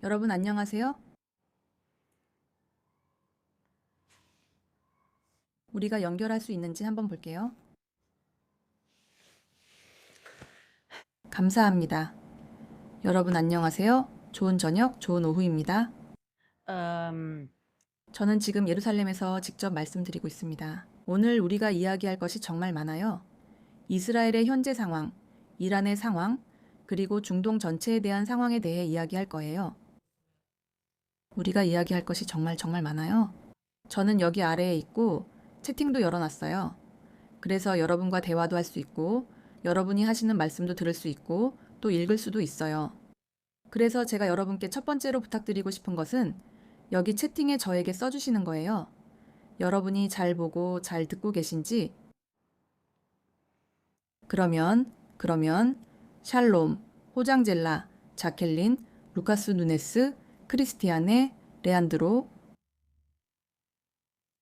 여러분 안녕하세요. 우리가 연결할 수 있는지 한번 볼게요. 감사합니다. 여러분 안녕하세요. 좋은 저녁, 좋은 오후입니다. 저는 지금 예루살렘에서 직접 말씀드리고 있습니다. 오늘 우리가 이야기할 것이 정말 많아요. 이스라엘의 현재 상황, 이란의 상황, 그리고 중동 전체에 대한 상황에 대해 이야기할 거예요. 우리가 이야기할 것이 정말 많아요. 저는 여기 아래에 있고 채팅도 열어놨어요. 그래서 여러분과 대화도 할 수 있고 여러분이 하시는 말씀도 들을 수 있고 또 읽을 수도 있어요. 그래서 제가 여러분께 첫 번째로 부탁드리고 싶은 것은 여기 채팅에 저에게 써주시는 거예요. 여러분이 잘 보고 잘 듣고 계신지. 그러면 샬롬, 호장젤라, 자켈린, 루카스 누네스, 크리스티아네, 레안드로.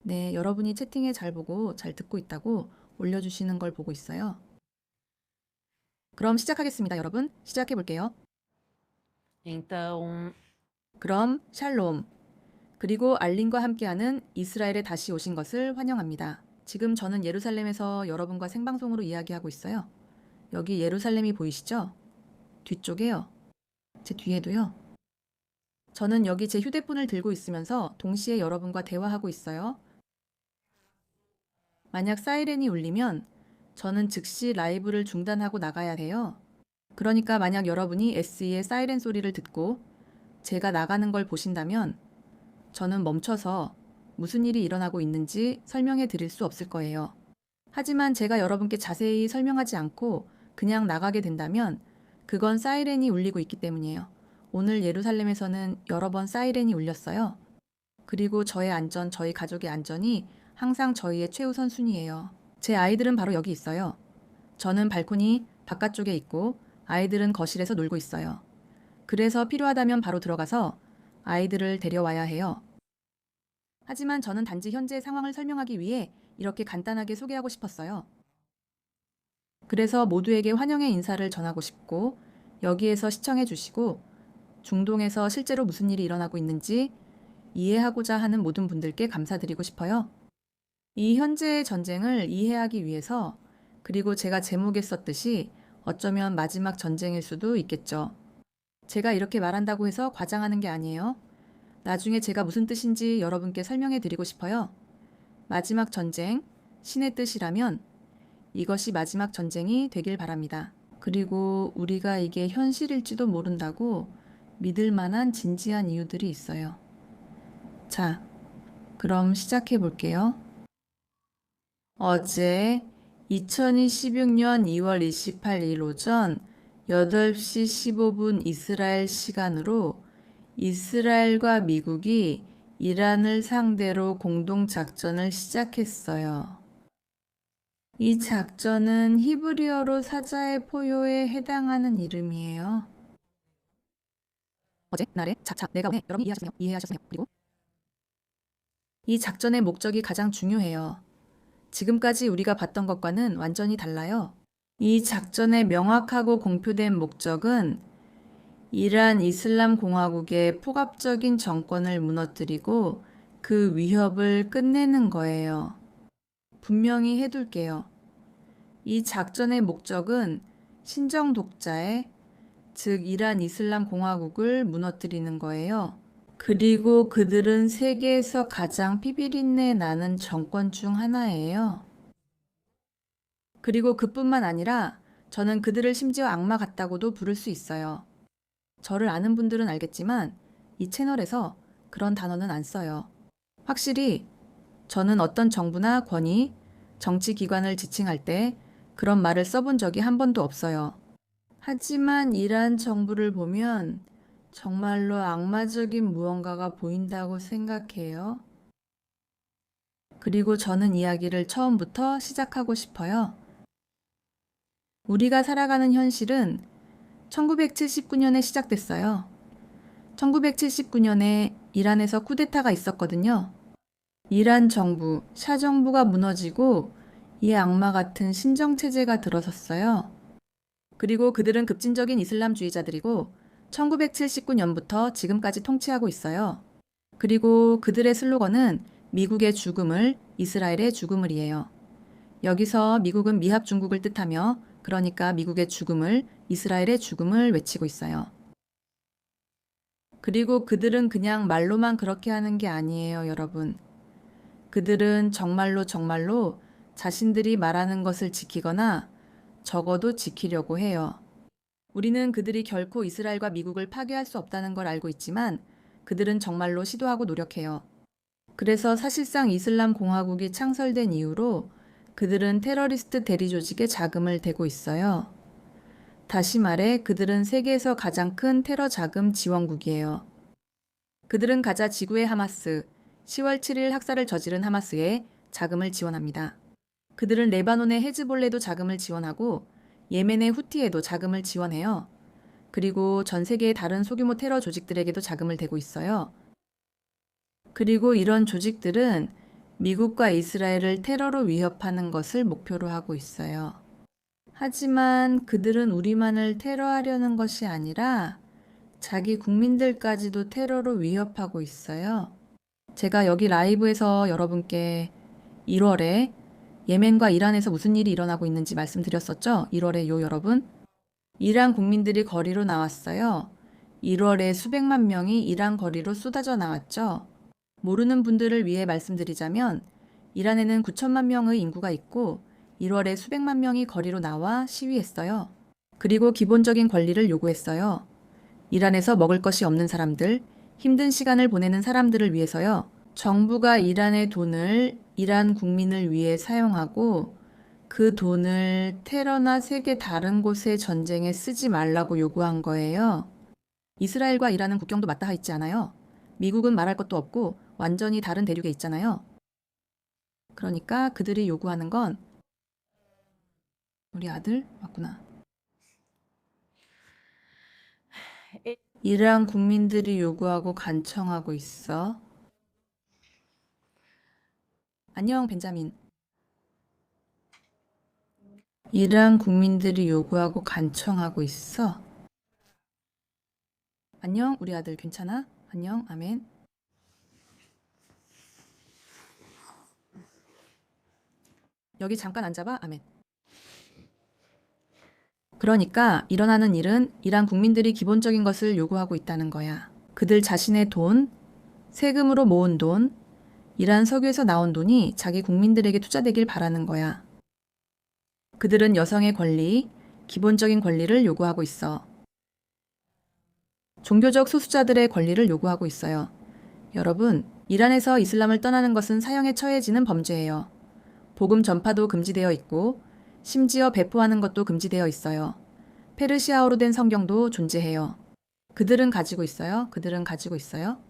네, 여러분이 채팅에 잘 보고 잘 듣고 있다고 올려주시는 걸 보고 있어요. 그럼 시작하겠습니다, 여러분. 시작해 볼게요. 그럼 샬롬. 그리고 알린과 함께하는 이스라엘에 다시 오신 것을 환영합니다. 지금 저는 예루살렘에서 여러분과 생방송으로 이야기하고 있어요. 여기 예루살렘이 보이시죠? 뒤쪽에요. 제 뒤에도요. 저는 여기 제 휴대폰을 들고 있으면서 동시에 여러분과 대화하고 있어요. 만약 사이렌이 울리면 저는 즉시 라이브를 중단하고 나가야 해요. 그러니까 만약 여러분이 SE의 사이렌 소리를 듣고 제가 나가는 걸 보신다면 저는 멈춰서 무슨 일이 일어나고 있는지 설명해 드릴 수 없을 거예요. 하지만 제가 여러분께 자세히 설명하지 않고 그냥 나가게 된다면 그건 사이렌이 울리고 있기 때문이에요. 오늘 예루살렘에서는 여러 번 사이렌이 울렸어요. 그리고 저의 안전, 저희 가족의 안전이 항상 저희의 최우선 순위예요. 제 아이들은 바로 여기 있어요. 저는 발코니 바깥쪽에 있고 아이들은 거실에서 놀고 있어요. 그래서 필요하다면 바로 들어가서 아이들을 데려와야 해요. 하지만 저는 단지 현재 상황을 설명하기 위해 이렇게 간단하게 소개하고 싶었어요. 그래서 모두에게 환영의 인사를 전하고 싶고 여기에서 시청해 주시고 중동에서 실제로 무슨 일이 일어나고 있는지 이해하고자 하는 모든 분들께 감사드리고 싶어요. 이 현재의 전쟁을 이해하기 위해서 그리고 제가 제목에 썼듯이 어쩌면 마지막 전쟁일 수도 있겠죠. 제가 이렇게 말한다고 해서 과장하는 게 아니에요. 나중에 제가 무슨 뜻인지 여러분께 설명해 드리고 싶어요. 마지막 전쟁, 신의 뜻이라면 이것이 마지막 전쟁이 되길 바랍니다. 그리고 우리가 이게 현실일지도 모른다고 믿을 만한 진지한 이유들이 있어요. 자, 그럼 시작해 볼게요. 어제 2026년 2월 28일 오전 8시 15분 이스라엘 시간으로 이스라엘과 미국이 이란을 상대로 공동작전을 시작했어요. 이 작전은 히브리어로 사자의 포효에 해당하는 이름이에요. 어제, 날에, 내가 오늘 여러분이 이해하셨나요? 그리고 이 작전의 목적이 가장 중요해요. 지금까지 우리가 봤던 것과는 완전히 달라요. 이 작전의 명확하고 공표된 목적은 이란 이슬람 공화국의 폭압적인 정권을 무너뜨리고 그 위협을 끝내는 거예요. 분명히 해둘게요. 이 작전의 목적은 신정 독자의, 즉 이란 이슬람 공화국을 무너뜨리는 거예요. 그리고 그들은 세계에서 가장 피비린내 나는 정권 중 하나예요. 그리고 그뿐만 아니라 저는 그들을 심지어 악마 같다고도 부를 수 있어요. 저를 아는 분들은 알겠지만 이 채널에서 그런 단어는 안 써요. 확실히 저는 어떤 정부나 권위, 정치기관을 지칭할 때 그런 말을 써본 적이 한 번도 없어요. 하지만 이란 정부를 보면 정말로 악마적인 무언가가 보인다고 생각해요. 그리고 저는 이야기를 처음부터 시작하고 싶어요. 우리가 살아가는 현실은 1979년에 시작됐어요. 1979년에 이란에서 쿠데타가 있었거든요. 이란 정부, 샤 정부가 무너지고 이 악마 같은 신정체제가 들어섰어요. 그리고 그들은 급진적인 이슬람주의자들이고 1979년부터 지금까지 통치하고 있어요. 그리고 그들의 슬로건은 미국의 죽음을 이스라엘의 죽음을이에요. 여기서 미국은 미합 중국을 뜻하며 그러니까 미국의 죽음을 이스라엘의 죽음을 외치고 있어요. 그리고 그들은 그냥 말로만 그렇게 하는 게 아니에요, 여러분. 그들은 정말로 자신들이 말하는 것을 지키거나 적어도 지키려고 해요. 우리는 그들이 결코 이스라엘과 미국을 파괴할 수 없다는 걸 알고 있지만 그들은 정말로 시도하고 노력해요. 그래서 사실상 이슬람 공화국이 창설된 이후로 그들은 테러리스트 대리 조직에 자금을 대고 있어요. 다시 말해 그들은 세계에서 가장 큰 테러 자금 지원국이에요. 그들은 가자 지구의 하마스, 10월 7일 학살을 저지른 하마스에 자금을 지원합니다. 그들은 레바논의 헤즈볼레도 자금을 지원하고 예멘의 후티에도 자금을 지원해요. 그리고 전 세계의 다른 소규모 테러 조직들에게도 자금을 대고 있어요. 그리고 이런 조직들은 미국과 이스라엘을 테러로 위협하는 것을 목표로 하고 있어요. 하지만 그들은 우리만을 테러하려는 것이 아니라 자기 국민들까지도 테러로 위협하고 있어요. 제가 여기 라이브에서 여러분께 1월에 예멘과 이란에서 무슨 일이 일어나고 있는지 말씀드렸었죠? 1월에요, 여러분. 이란 국민들이 거리로 나왔어요. 1월에 수백만 명이 이란 거리로 쏟아져 나왔죠. 모르는 분들을 위해 말씀드리자면 이란에는 9천만 명의 인구가 있고 1월에 수백만 명이 거리로 나와 시위했어요. 그리고 기본적인 권리를 요구했어요. 이란에서 먹을 것이 없는 사람들, 힘든 시간을 보내는 사람들을 위해서요. 정부가 이란의 돈을 이란 국민을 위해 사용하고 그 돈을 테러나 세계 다른 곳의 전쟁에 쓰지 말라고 요구한 거예요. 이스라엘과 이란은 국경도 맞닿아 있지 않아요. 미국은 말할 것도 없고 완전히 다른 대륙에 있잖아요. 그러니까 그들이 요구하는 건 우리 아들 맞구나. 이란 국민들이 요구하고 간청하고 있어. 안녕, 벤자민. 이란 국민들이 요구하고 간청하고 있어. 안녕, 우리 아들 괜찮아? 안녕, 아멘. 여기 잠깐 앉아봐, 아멘. 그러니까 일어나는 일은 이란 국민들이 기본적인 것을 요구하고 있다는 거야. 그들 자신의 돈, 세금으로 모은 돈, 이란 석유에서 나온 돈이 자기 국민들에게 투자되길 바라는 거야. 그들은 여성의 권리, 기본적인 권리를 요구하고 있어. 종교적 소수자들의 권리를 요구하고 있어요. 여러분, 이란에서 이슬람을 떠나는 것은 사형에 처해지는 범죄예요. 복음 전파도 금지되어 있고 심지어 배포하는 것도 금지되어 있어요. 페르시아어로 된 성경도 존재해요. 그들은 가지고 있어요. 그들은 가지고 있어요.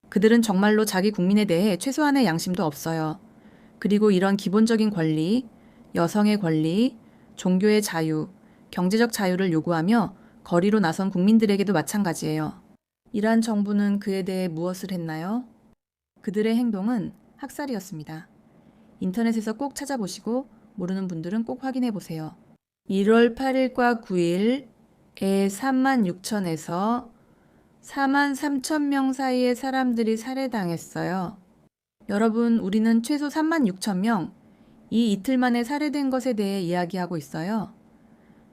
그들은 정말로 자기 국민에 대해 최소한의 양심도 없어요. 그리고 이런 기본적인 권리, 여성의 권리, 종교의 자유, 경제적 자유를 요구하며 거리로 나선 국민들에게도 마찬가지예요. 이란 정부는 그에 대해 무엇을 했나요? 그들의 행동은 학살이었습니다. 인터넷에서 꼭 찾아보시고 모르는 분들은 꼭 확인해 보세요. 1월 8일과 9일에 36,000에서 43,000명 사이의 사람들이 살해당했어요. 여러분, 우리는 최소 36,000명, 이 이틀 만에 살해된 것에 대해 이야기하고 있어요.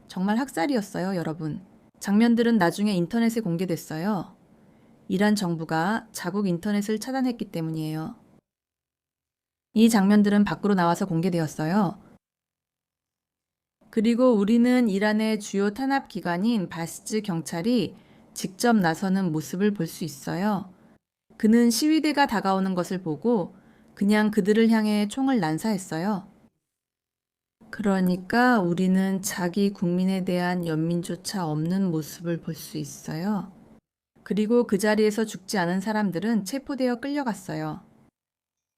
정말 학살이었어요, 여러분. 장면들은 나중에 인터넷에 공개됐어요. 이란 정부가 자국 인터넷을 차단했기 때문이에요. 이 장면들은 밖으로 나와서 공개되었어요. 그리고 우리는 이란의 주요 탄압기관인 바스즈 경찰이 직접 나서는 모습을 볼 수 있어요. 그는 시위대가 다가오는 것을 보고 그냥 그들을 향해 총을 난사했어요. 그러니까 우리는 자기 국민에 대한 연민조차 없는 모습을 볼 수 있어요. 그리고 그 자리에서 죽지 않은 사람들은 체포되어 끌려갔어요.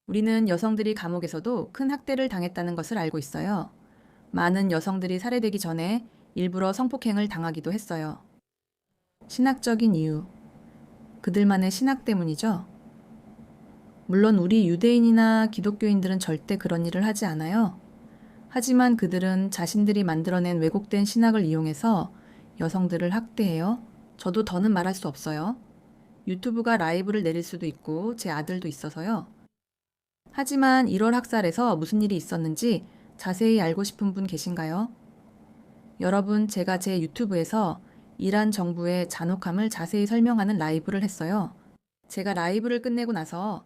우리는 여성들이 감옥에서도 큰 학대를 당했다는 것을 알고 있어요. 많은 여성들이 살해되기 전에 일부러 성폭행을 당하기도 했어요. 신학적인 이유. 그들만의 신학 때문이죠. 물론 우리 유대인이나 기독교인들은 절대 그런 일을 하지 않아요. 하지만 그들은 자신들이 만들어낸 왜곡된 신학을 이용해서 여성들을 학대해요. 저도 더는 말할 수 없어요. 유튜브가 라이브를 내릴 수도 있고 제 아들도 있어서요. 하지만 1월 학살에서 무슨 일이 있었는지 자세히 알고 싶은 분 계신가요? 여러분, 제가 제 유튜브에서 이란 정부의 잔혹함을 자세히 설명하는 라이브를 했어요. 제가 라이브를 끝내고 나서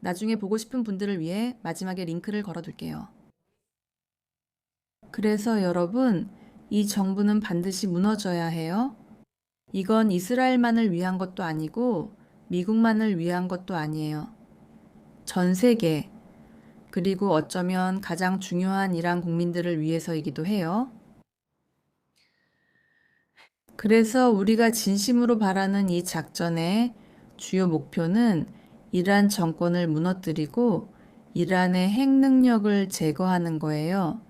나중에 보고 싶은 분들을 위해 마지막에 링크를 걸어둘게요. 그래서 여러분, 이 정부는 반드시 무너져야 해요. 이건 이스라엘만을 위한 것도 아니고 미국만을 위한 것도 아니에요. 전 세계, 그리고 어쩌면 가장 중요한 이란 국민들을 위해서이기도 해요. 그래서 우리가 진심으로 바라는 이 작전의 주요 목표는 이란 정권을 무너뜨리고 이란의 핵 능력을 제거하는 거예요.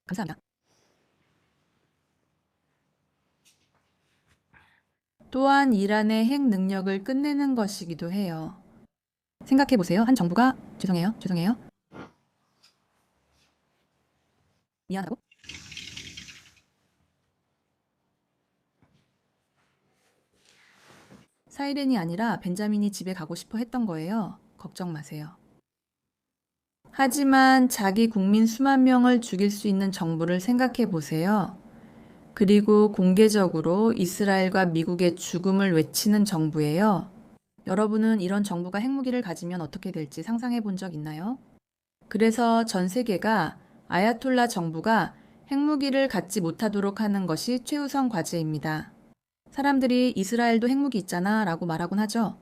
감사합니다. 또한 이란의 핵 능력을 끝내는 것이기도 해요. 생각해보세요. 한 정부가 죄송해요. 미안하고 사이렌이 아니라 벤자민이 집에 가고 싶어 했던 거예요. 걱정 마세요. 하지만 자기 국민 수만 명을 죽일 수 있는 정부를 생각해 보세요. 그리고 공개적으로 이스라엘과 미국의 죽음을 외치는 정부예요. 여러분은 이런 정부가 핵무기를 가지면 어떻게 될지 상상해 본 적 있나요? 그래서 전 세계가 아야톨라 정부가 핵무기를 갖지 못하도록 하는 것이 최우선 과제입니다. 사람들이 이스라엘도 핵무기 있잖아 라고 말하곤 하죠.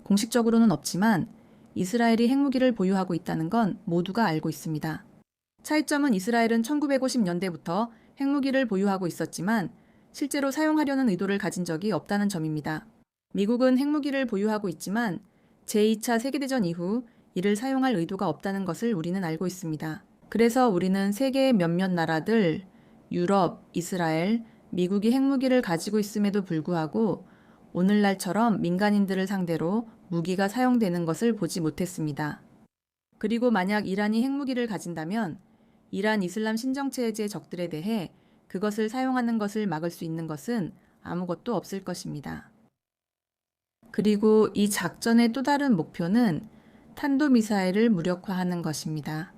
공식적으로는 없지만 이스라엘이 핵무기를 보유하고 있다는 건 모두가 알고 있습니다. 차이점은 이스라엘은 1950년대부터 핵무기를 보유하고 있었지만 실제로 사용하려는 의도를 가진 적이 없다는 점입니다. 미국은 핵무기를 보유하고 있지만 제2차 세계대전 이후 이를 사용할 의도가 없다는 것을 우리는 알고 있습니다. 그래서 우리는 세계의 몇몇 나라들, 유럽, 이스라엘, 미국이 핵무기를 가지고 있음에도 불구하고 오늘날처럼 민간인들을 상대로 무기가 사용되는 것을 보지 못했습니다. 그리고 만약 이란이 핵무기를 가진다면 이란 이슬람 신정체제의 적들에 대해 그것을 사용하는 것을 막을 수 있는 것은 아무것도 없을 것입니다. 그리고 이 작전의 또 다른 목표는 탄도미사일을 무력화하는 것입니다.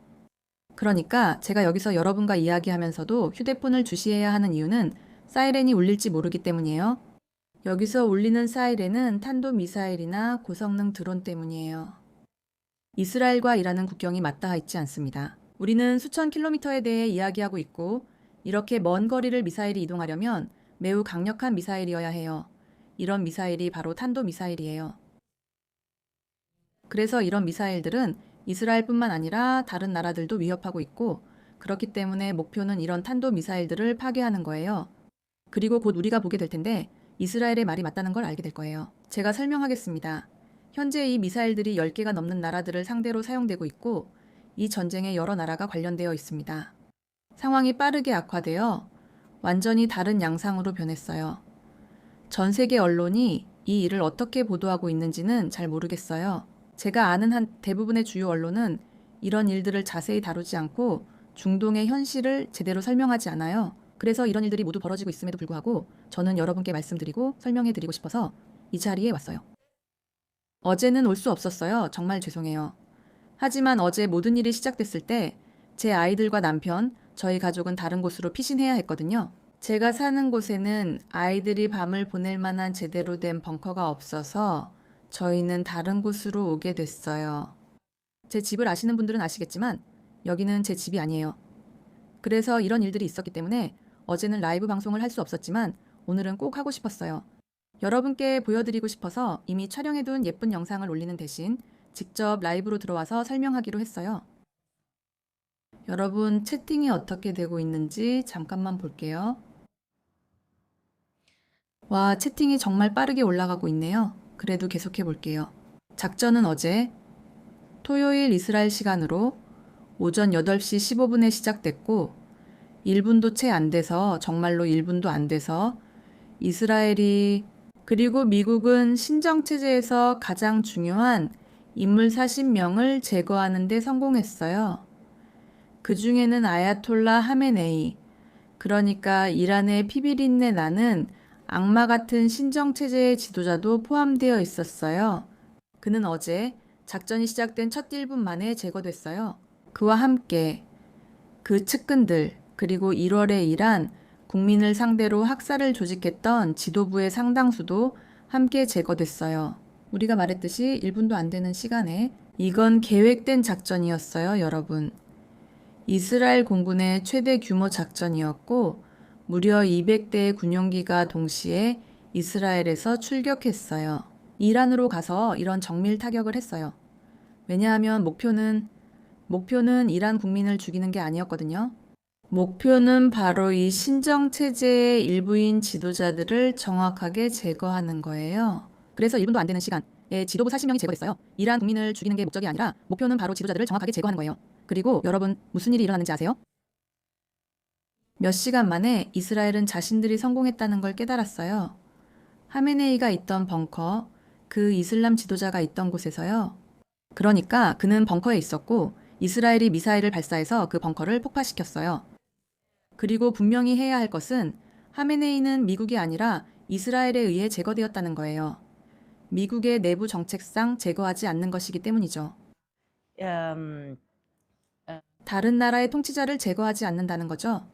그러니까 제가 여기서 여러분과 이야기하면서도 휴대폰을 주시해야 하는 이유는 사이렌이 울릴지 모르기 때문이에요. 여기서 울리는 사이렌은 탄도미사일이나 고성능 드론 때문이에요. 이스라엘과 이란은 국경이 맞닿아 있지 않습니다. 우리는 수천 킬로미터에 대해 이야기하고 있고 이렇게 먼 거리를 미사일이 이동하려면 매우 강력한 미사일이어야 해요. 이런 미사일이 바로 탄도미사일이에요. 그래서 이런 미사일들은 이스라엘뿐만 아니라 다른 나라들도 위협하고 있고 그렇기 때문에 목표는 이런 탄도미사일들을 파괴하는 거예요. 그리고 곧 우리가 보게 될 텐데 이스라엘의 말이 맞다는 걸 알게 될 거예요. 제가 설명하겠습니다. 현재 이 미사일들이 10개가 넘는 나라들을 상대로 사용되고 있고 이 전쟁에 여러 나라가 관련되어 있습니다. 상황이 빠르게 악화되어 완전히 다른 양상으로 변했어요. 전 세계 언론이 이 일을 어떻게 보도하고 있는지는 잘 모르겠어요. 제가 아는 한 대부분의 주요 언론은 이런 일들을 자세히 다루지 않고 중동의 현실을 제대로 설명하지 않아요. 그래서 이런 일들이 모두 벌어지고 있음에도 불구하고 저는 여러분께 말씀드리고 설명해드리고 싶어서 이 자리에 왔어요. 어제는 올 수 없었어요. 정말 죄송해요. 하지만 어제 모든 일이 시작됐을 때 제 아이들과 남편, 저희 가족은 다른 곳으로 피신해야 했거든요. 제가 사는 곳에는 아이들이 밤을 보낼 만한 제대로 된 벙커가 없어서 저희는 다른 곳으로 오게 됐어요. 제 집을 아시는 분들은 아시겠지만 여기는 제 집이 아니에요. 그래서 이런 일들이 있었기 때문에 어제는 라이브 방송을 할 수 없었지만 오늘은 꼭 하고 싶었어요. 여러분께 보여드리고 싶어서 이미 촬영해둔 예쁜 영상을 올리는 대신 직접 라이브로 들어와서 설명하기로 했어요. 여러분 채팅이 어떻게 되고 있는지 잠깐만 볼게요. 와, 채팅이 정말 빠르게 올라가고 있네요. 그래도 계속해 볼게요. 작전은 어제 토요일 이스라엘 시간으로 오전 8시 15분에 시작됐고 1분도 채 안 돼서 정말로 1분도 안 돼서 이스라엘이 그리고 미국은 신정체제에서 가장 중요한 인물 40명을 제거하는 데 성공했어요. 그 중에는 아야톨라 하메네이, 그러니까 이란의 피비린내 나는 악마 같은 신정체제의 지도자도 포함되어 있었어요. 그는 어제 작전이 시작된 첫 1분 만에 제거됐어요. 그와 함께 그 측근들, 그리고 1월에 이란 국민을 상대로 학살을 조직했던 지도부의 상당수도 함께 제거됐어요. 우리가 말했듯이 1분도 안 되는 시간에 이건 계획된 작전이었어요, 여러분. 이스라엘 공군의 최대 규모 작전이었고 무려 200대의 군용기가 동시에 이스라엘에서 출격했어요. 이란으로 가서 이런 정밀 타격을 했어요. 왜냐하면 목표는 이란 국민을 죽이는 게 아니었거든요. 목표는 바로 이 신정체제의 일부인 지도자들을 정확하게 제거하는 거예요. 그래서 1분도 안 되는 시간에 지도부 40명이 제거됐어요. 이란 국민을 죽이는 게 목적이 아니라 목표는 바로 지도자들을 정확하게 제거하는 거예요. 그리고 여러분 무슨 일이 일어났는지 아세요? 몇 시간 만에 이스라엘은 자신들이 성공했다는 걸 깨달았어요. 하메네이가 있던 벙커, 그 이슬람 지도자가 있던 곳에서요. 그러니까 그는 벙커에 있었고 이스라엘이 미사일을 발사해서 그 벙커를 폭파시켰어요. 그리고 분명히 해야 할 것은 하메네이는 미국이 아니라 이스라엘에 의해 제거되었다는 거예요. 미국의 내부 정책상 제거하지 않는 것이기 때문이죠. 다른 나라의 통치자를 제거하지 않는다는 거죠.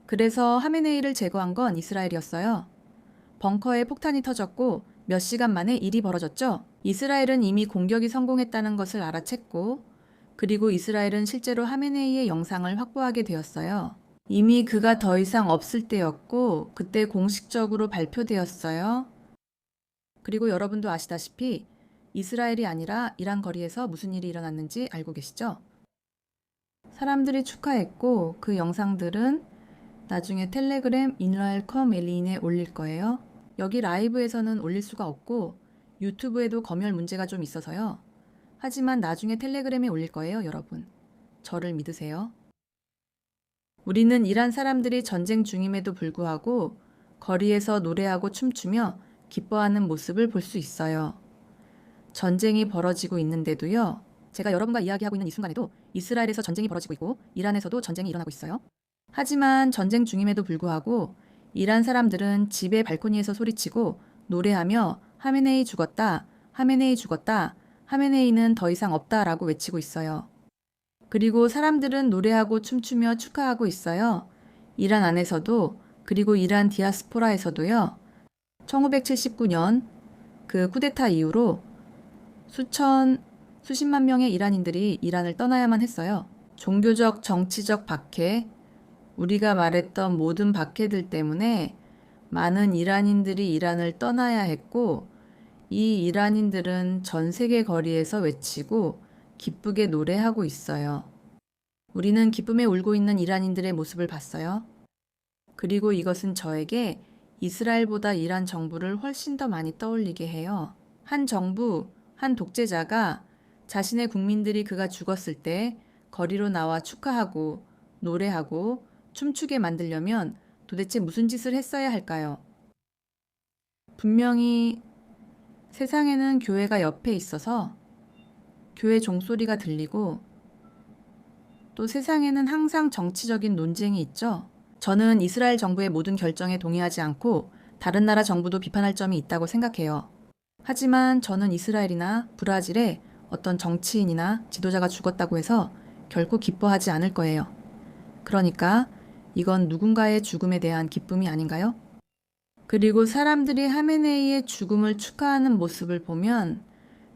그래서 하메네이를 제거한 건 이스라엘이었어요. 벙커에 폭탄이 터졌고 몇 시간 만에 일이 벌어졌죠. 이스라엘은 이미 공격이 성공했다는 것을 알아챘고 그리고 이스라엘은 실제로 하메네이의 영상을 확보하게 되었어요. 이미 그가 더 이상 없을 때였고 그때 공식적으로 발표되었어요. 그리고 여러분도 아시다시피 이스라엘이 아니라 이란 거리에서 무슨 일이 일어났는지 알고 계시죠? 사람들이 축하했고 그 영상들은 나중에 텔레그램 인랄컴 엘리인에 올릴 거예요. 여기 라이브에서는 올릴 수가 없고 유튜브에도 검열 문제가 좀 있어서요. 하지만 나중에 텔레그램에 올릴 거예요, 여러분. 저를 믿으세요. 우리는 이란 사람들이 전쟁 중임에도 불구하고 거리에서 노래하고 춤추며 기뻐하는 모습을 볼 수 있어요. 전쟁이 벌어지고 있는데도요. 제가 여러분과 이야기하고 있는 이 순간에도 이스라엘에서 전쟁이 벌어지고 있고 이란에서도 전쟁이 일어나고 있어요. 하지만 전쟁 중임에도 불구하고 이란 사람들은 집의 발코니에서 소리치고 노래하며 하메네이 죽었다, 하메네이 죽었다, 하메네이는 더 이상 없다라고 외치고 있어요. 그리고 사람들은 노래하고 춤추며 축하하고 있어요. 이란 안에서도 그리고 이란 디아스포라에서도요. 1979년 그 쿠데타 이후로 수십만 명의 이란인들이 이란을 떠나야만 했어요. 종교적, 정치적 박해, 우리가 말했던 모든 박해들 때문에 많은 이란인들이 이란을 떠나야 했고 이 이란인들은 전 세계 거리에서 외치고 기쁘게 노래하고 있어요. 우리는 기쁨에 울고 있는 이란인들의 모습을 봤어요. 그리고 이것은 저에게 이스라엘보다 이란 정부를 훨씬 더 많이 떠올리게 해요. 한 정부, 한 독재자가 자신의 국민들이 그가 죽었을 때 거리로 나와 축하하고 노래하고 춤추게 만들려면 도대체 무슨 짓을 했어야 할까요? 분명히 세상에는 교회가 옆에 있어서 교회 종소리가 들리고 또 세상에는 항상 정치적인 논쟁이 있죠. 저는 이스라엘 정부의 모든 결정에 동의하지 않고 다른 나라 정부도 비판할 점이 있다고 생각해요. 하지만 저는 이스라엘이나 브라질의 어떤 정치인이나 지도자가 죽었다고 해서 결코 기뻐하지 않을 거예요. 그러니까 이건 누군가의 죽음에 대한 기쁨이 아닌가요? 그리고 사람들이 하메네이의 죽음을 축하하는 모습을 보면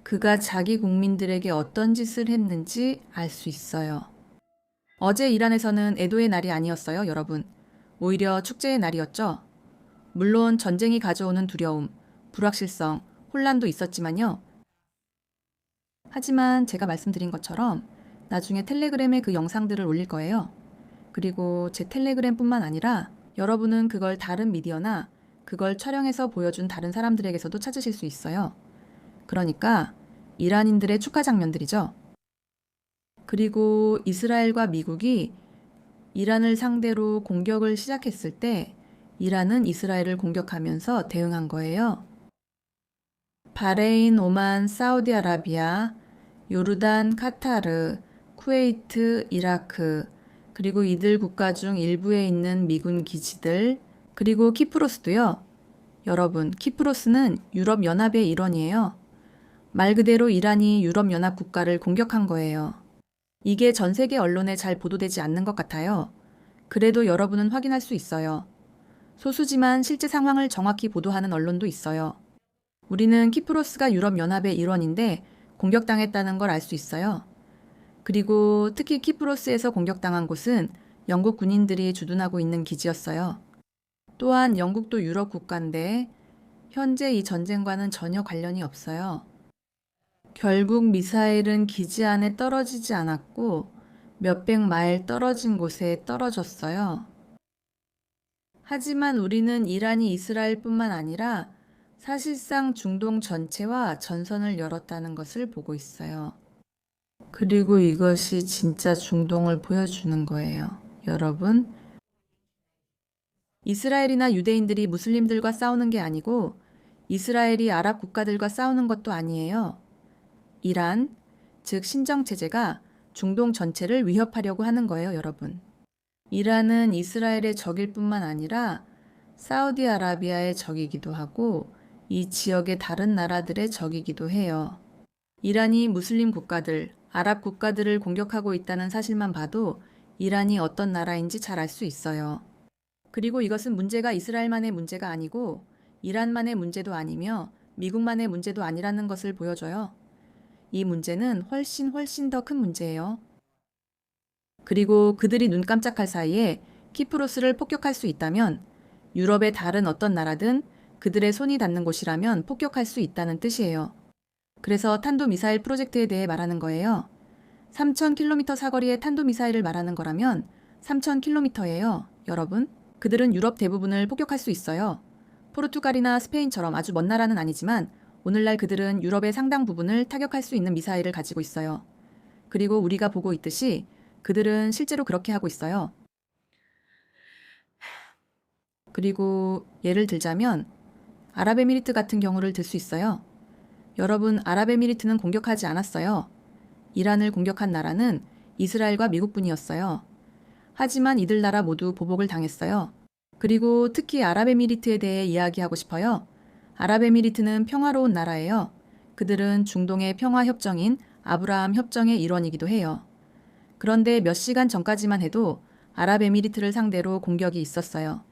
그가 자기 국민들에게 어떤 짓을 했는지 알 수 있어요. 어제 이란에서는 애도의 날이 아니었어요, 여러분. 오히려 축제의 날이었죠. 물론 전쟁이 가져오는 두려움, 불확실성, 혼란도 있었지만요. 하지만 제가 말씀드린 것처럼 나중에 텔레그램에 그 영상들을 올릴 거예요. 그리고 제 텔레그램뿐만 아니라 여러분은 그걸 다른 미디어나 그걸 촬영해서 보여준 다른 사람들에게서도 찾으실 수 있어요. 그러니까 이란인들의 축하 장면들이죠. 그리고 이스라엘과 미국이 이란을 상대로 공격을 시작했을 때 이란은 이스라엘을 공격하면서 대응한 거예요. 바레인, 오만, 사우디아라비아, 요르단, 카타르, 쿠웨이트, 이라크, 그리고 이들 국가 중 일부에 있는 미군 기지들, 그리고 키프로스도요. 여러분, 키프로스는 유럽연합의 일원이에요. 말 그대로 이란이 유럽연합 국가를 공격한 거예요. 이게 전 세계 언론에 잘 보도되지 않는 것 같아요. 그래도 여러분은 확인할 수 있어요. 소수지만 실제 상황을 정확히 보도하는 언론도 있어요. 우리는 키프로스가 유럽연합의 일원인데 공격당했다는 걸 알 수 있어요. 그리고 특히 키프로스에서 공격당한 곳은 영국 군인들이 주둔하고 있는 기지였어요. 또한 영국도 유럽 국가인데 현재 이 전쟁과는 전혀 관련이 없어요. 결국 미사일은 기지 안에 떨어지지 않았고 몇백 마일 떨어진 곳에 떨어졌어요. 하지만 우리는 이란이 이스라엘뿐만 아니라 사실상 중동 전체와 전선을 열었다는 것을 보고 있어요. 그리고 이것이 진짜 중동을 보여주는 거예요. 여러분, 이스라엘이나 유대인들이 무슬림들과 싸우는 게 아니고 이스라엘이 아랍 국가들과 싸우는 것도 아니에요. 이란, 즉 신정체제가 중동 전체를 위협하려고 하는 거예요, 여러분. 이란은 이스라엘의 적일 뿐만 아니라 사우디아라비아의 적이기도 하고 이 지역의 다른 나라들의 적이기도 해요. 이란이 무슬림 국가들, 아랍 국가들을 공격하고 있다는 사실만 봐도 이란이 어떤 나라인지 잘 알 수 있어요. 그리고 이것은 문제가 이스라엘만의 문제가 아니고 이란만의 문제도 아니며 미국만의 문제도 아니라는 것을 보여줘요. 이 문제는 훨씬 더 큰 문제예요. 그리고 그들이 눈 깜짝할 사이에 키프로스를 폭격할 수 있다면 유럽의 다른 어떤 나라든 그들의 손이 닿는 곳이라면 폭격할 수 있다는 뜻이에요. 그래서 탄도미사일 프로젝트에 대해 말하는 거예요. 3,000km 사거리의 탄도미사일을 말하는 거라면 3,000km예요. 여러분, 그들은 유럽 대부분을 폭격할 수 있어요. 포르투갈이나 스페인처럼 아주 먼 나라는 아니지만 오늘날 그들은 유럽의 상당 부분을 타격할 수 있는 미사일을 가지고 있어요. 그리고 우리가 보고 있듯이 그들은 실제로 그렇게 하고 있어요. 그리고 예를 들자면 아랍에미리트 같은 경우를 들 수 있어요. 여러분, 아랍에미리트는 공격하지 않았어요. 이란을 공격한 나라는 이스라엘과 미국뿐이었어요. 하지만 이들 나라 모두 보복을 당했어요. 그리고 특히 아랍에미리트에 대해 이야기하고 싶어요. 아랍에미리트는 평화로운 나라예요. 그들은 중동의 평화협정인 아브라함 협정의 일원이기도 해요. 그런데 몇 시간 전까지만 해도 아랍에미리트를 상대로 공격이 있었어요.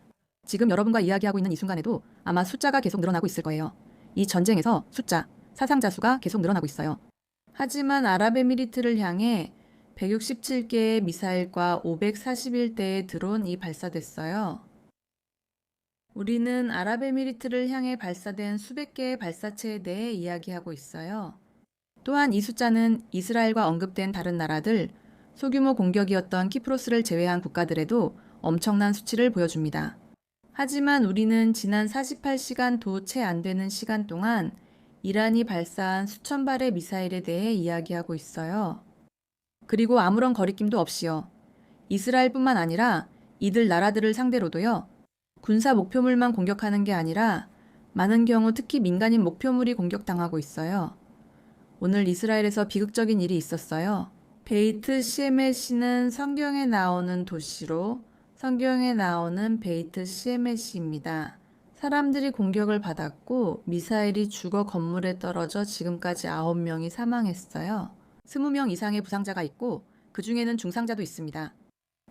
지금 여러분과 이야기하고 있는 이 순간에도 아마 숫자가 계속 늘어나고 있을 거예요. 이 전쟁에서 숫자, 사상자 수가 계속 늘어나고 있어요. 하지만 아랍에미리트를 향해 167개의 미사일과 541대의 드론이 발사됐어요. 우리는 아랍에미리트를 향해 발사된 수백 개의 발사체에 대해 이야기하고 있어요. 또한 이 숫자는 이스라엘과 언급된 다른 나라들, 소규모 공격이었던 키프로스를 제외한 국가들에도 엄청난 수치를 보여줍니다. 하지만 우리는 지난 48시간도 채 안 되는 시간 동안 이란이 발사한 수천 발의 미사일에 대해 이야기하고 있어요. 그리고 아무런 거리낌도 없이요. 이스라엘뿐만 아니라 이들 나라들을 상대로도요. 군사 목표물만 공격하는 게 아니라 많은 경우 특히 민간인 목표물이 공격당하고 있어요. 오늘 이스라엘에서 비극적인 일이 있었어요. 베이트 시에메시는 성경에 나오는 도시로 성경에 나오는 베이트 시에메시입니다. 사람들이 공격을 받았고 미사일이 주거 건물에 떨어져 지금까지 9명이 사망했어요. 20명 이상의 부상자가 있고 그 중에는 중상자도 있습니다.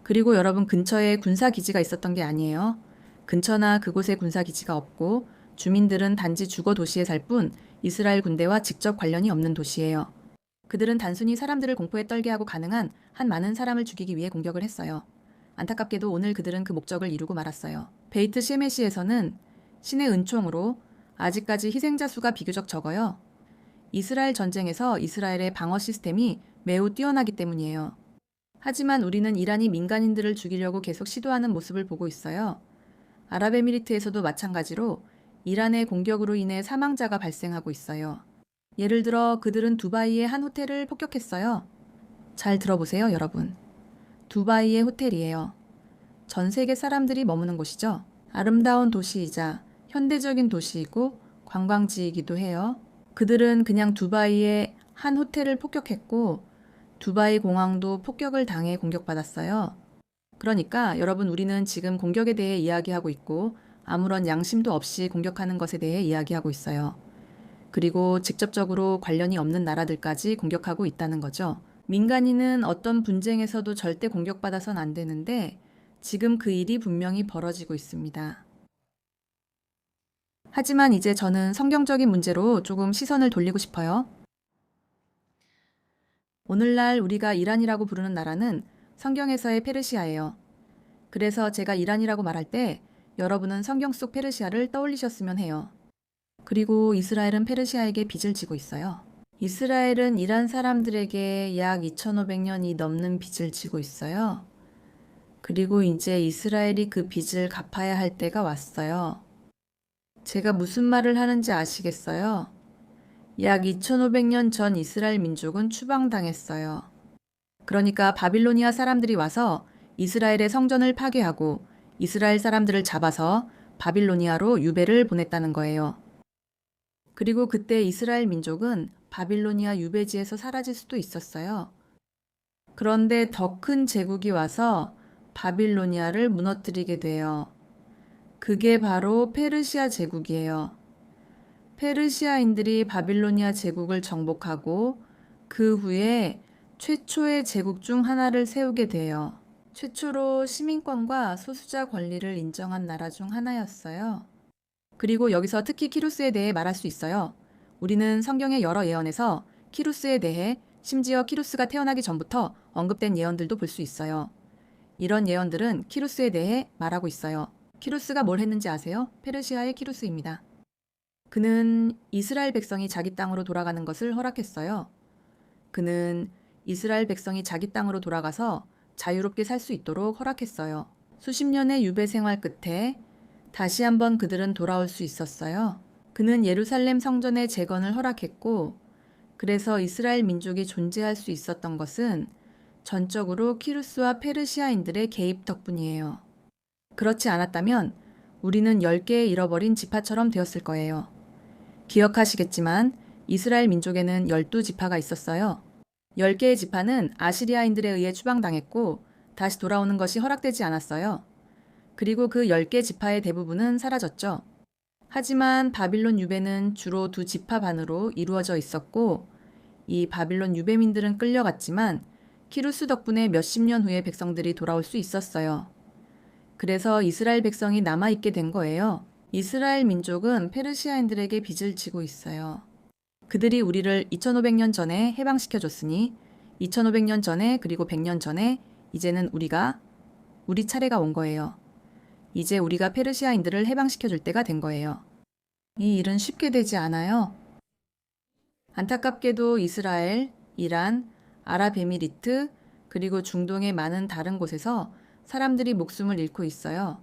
그리고 여러분, 근처에 군사기지가 있었던 게 아니에요. 근처나 그곳에 군사기지가 없고 주민들은 단지 주거 도시에 살 뿐 이스라엘 군대와 직접 관련이 없는 도시예요. 그들은 단순히 사람들을 공포에 떨게 하고 가능한 한 많은 사람을 죽이기 위해 공격을 했어요. 안타깝게도 오늘 그들은 그 목적을 이루고 말았어요. 베이트 시메시에서는 신의 은총으로 아직까지 희생자 수가 비교적 적어요. 이스라엘 전쟁에서 이스라엘의 방어 시스템이 매우 뛰어나기 때문이에요. 하지만 우리는 이란이 민간인들을 죽이려고 계속 시도하는 모습을 보고 있어요. 아랍에미리트에서도 마찬가지로 이란의 공격으로 인해 사망자가 발생하고 있어요. 예를 들어 그들은 두바이의 한 호텔을 폭격했어요. 잘 들어보세요, 여러분. 두바이의 호텔이에요. 전 세계 사람들이 머무는 곳이죠. 아름다운 도시이자 현대적인 도시이고 관광지이기도 해요. 그들은 그냥 두바이의 한 호텔을 폭격했고 두바이 공항도 폭격을 당해 공격받았어요. 그러니까 여러분, 우리는 지금 공격에 대해 이야기하고 있고 아무런 양심도 없이 공격하는 것에 대해 이야기하고 있어요. 그리고 직접적으로 관련이 없는 나라들까지 공격하고 있다는 거죠. 민간인은 어떤 분쟁에서도 절대 공격받아선 안 되는데 지금 그 일이 분명히 벌어지고 있습니다. 하지만 이제 저는 성경적인 문제로 조금 시선을 돌리고 싶어요. 오늘날 우리가 이란이라고 부르는 나라는 성경에서의 페르시아예요. 그래서 제가 이란이라고 말할 때 여러분은 성경 속 페르시아를 떠올리셨으면 해요. 그리고 이스라엘은 페르시아에게 빚을 지고 있어요. 이스라엘은 이란 사람들에게 약 2500년이 넘는 빚을 지고 있어요. 그리고 이제 이스라엘이 그 빚을 갚아야 할 때가 왔어요. 제가 무슨 말을 하는지 아시겠어요? 약 2500년 전 이스라엘 민족은 추방당했어요. 그러니까 바빌로니아 사람들이 와서 이스라엘의 성전을 파괴하고 이스라엘 사람들을 잡아서 바빌로니아로 유배를 보냈다는 거예요. 그리고 그때 이스라엘 민족은 바빌로니아 유배지에서 사라질 수도 있었어요. 그런데 더 큰 제국이 와서 바빌로니아를 무너뜨리게 돼요. 그게 바로 페르시아 제국이에요. 페르시아인들이 바빌로니아 제국을 정복하고 그 후에 최초의 제국 중 하나를 세우게 돼요. 최초로 시민권과 소수자 권리를 인정한 나라 중 하나였어요. 그리고 여기서 특히 키루스에 대해 말할 수 있어요. 우리는 성경의 여러 예언에서 키루스에 대해 심지어 키루스가 태어나기 전부터 언급된 예언들도 볼 수 있어요. 이런 예언들은 키루스에 대해 말하고 있어요. 키루스가 뭘 했는지 아세요? 페르시아의 키루스입니다. 그는 이스라엘 백성이 자기 땅으로 돌아가는 것을 허락했어요. 그는 이스라엘 백성이 자기 땅으로 돌아가서 자유롭게 살 수 있도록 허락했어요. 수십 년의 유배 생활 끝에 다시 한번 그들은 돌아올 수 있었어요. 그는 예루살렘 성전의 재건을 허락했고, 그래서 이스라엘 민족이 존재할 수 있었던 것은 전적으로 키루스와 페르시아인들의 개입 덕분이에요. 그렇지 않았다면 우리는 10개의 잃어버린 지파처럼 되었을 거예요. 기억하시겠지만 이스라엘 민족에는 12지파가 있었어요. 10개의 지파는 아시리아인들에 의해 추방당했고 다시 돌아오는 것이 허락되지 않았어요. 그리고 그 10개 지파의 대부분은 사라졌죠. 하지만 바빌론 유배는 주로 2지파 반으로 이루어져 있었고 이 바빌론 유배민들은 끌려갔지만 키루스 덕분에 몇십 년 후에 백성들이 돌아올 수 있었어요. 그래서 이스라엘 백성이 남아있게 된 거예요. 이스라엘 민족은 페르시아인들에게 빚을 지고 있어요. 그들이 우리를 2500년 전에 해방시켜줬으니 2500년 전에 그리고 100년 전에 이제는 우리 차례가 온 거예요. 이제 우리가 페르시아인들을 해방시켜줄 때가 된 거예요. 이 일은 쉽게 되지 않아요. 안타깝게도 이스라엘, 이란, 아랍에미리트, 그리고 중동의 많은 다른 곳에서 사람들이 목숨을 잃고 있어요.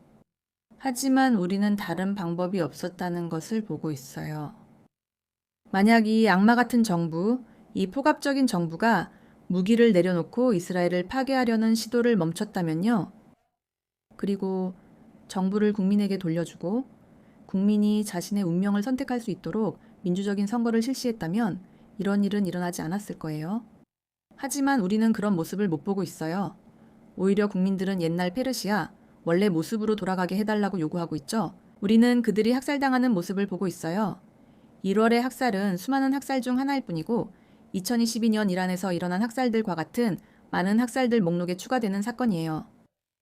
하지만 우리는 다른 방법이 없었다는 것을 보고 있어요. 만약 이 악마 같은 정부, 이 폭압적인 정부가 무기를 내려놓고 이스라엘을 파괴하려는 시도를 멈췄다면요. 그리고 정부를 국민에게 돌려주고 국민이 자신의 운명을 선택할 수 있도록 민주적인 선거를 실시했다면 이런 일은 일어나지 않았을 거예요. 하지만 우리는 그런 모습을 못 보고 있어요. 오히려 국민들은 옛날 페르시아, 원래 모습으로 돌아가게 해달라고 요구하고 있죠. 우리는 그들이 학살당하는 모습을 보고 있어요. 1월의 학살은 수많은 학살 중 하나일 뿐이고 2022년 이란에서 일어난 학살들과 같은 많은 학살들 목록에 추가되는 사건이에요.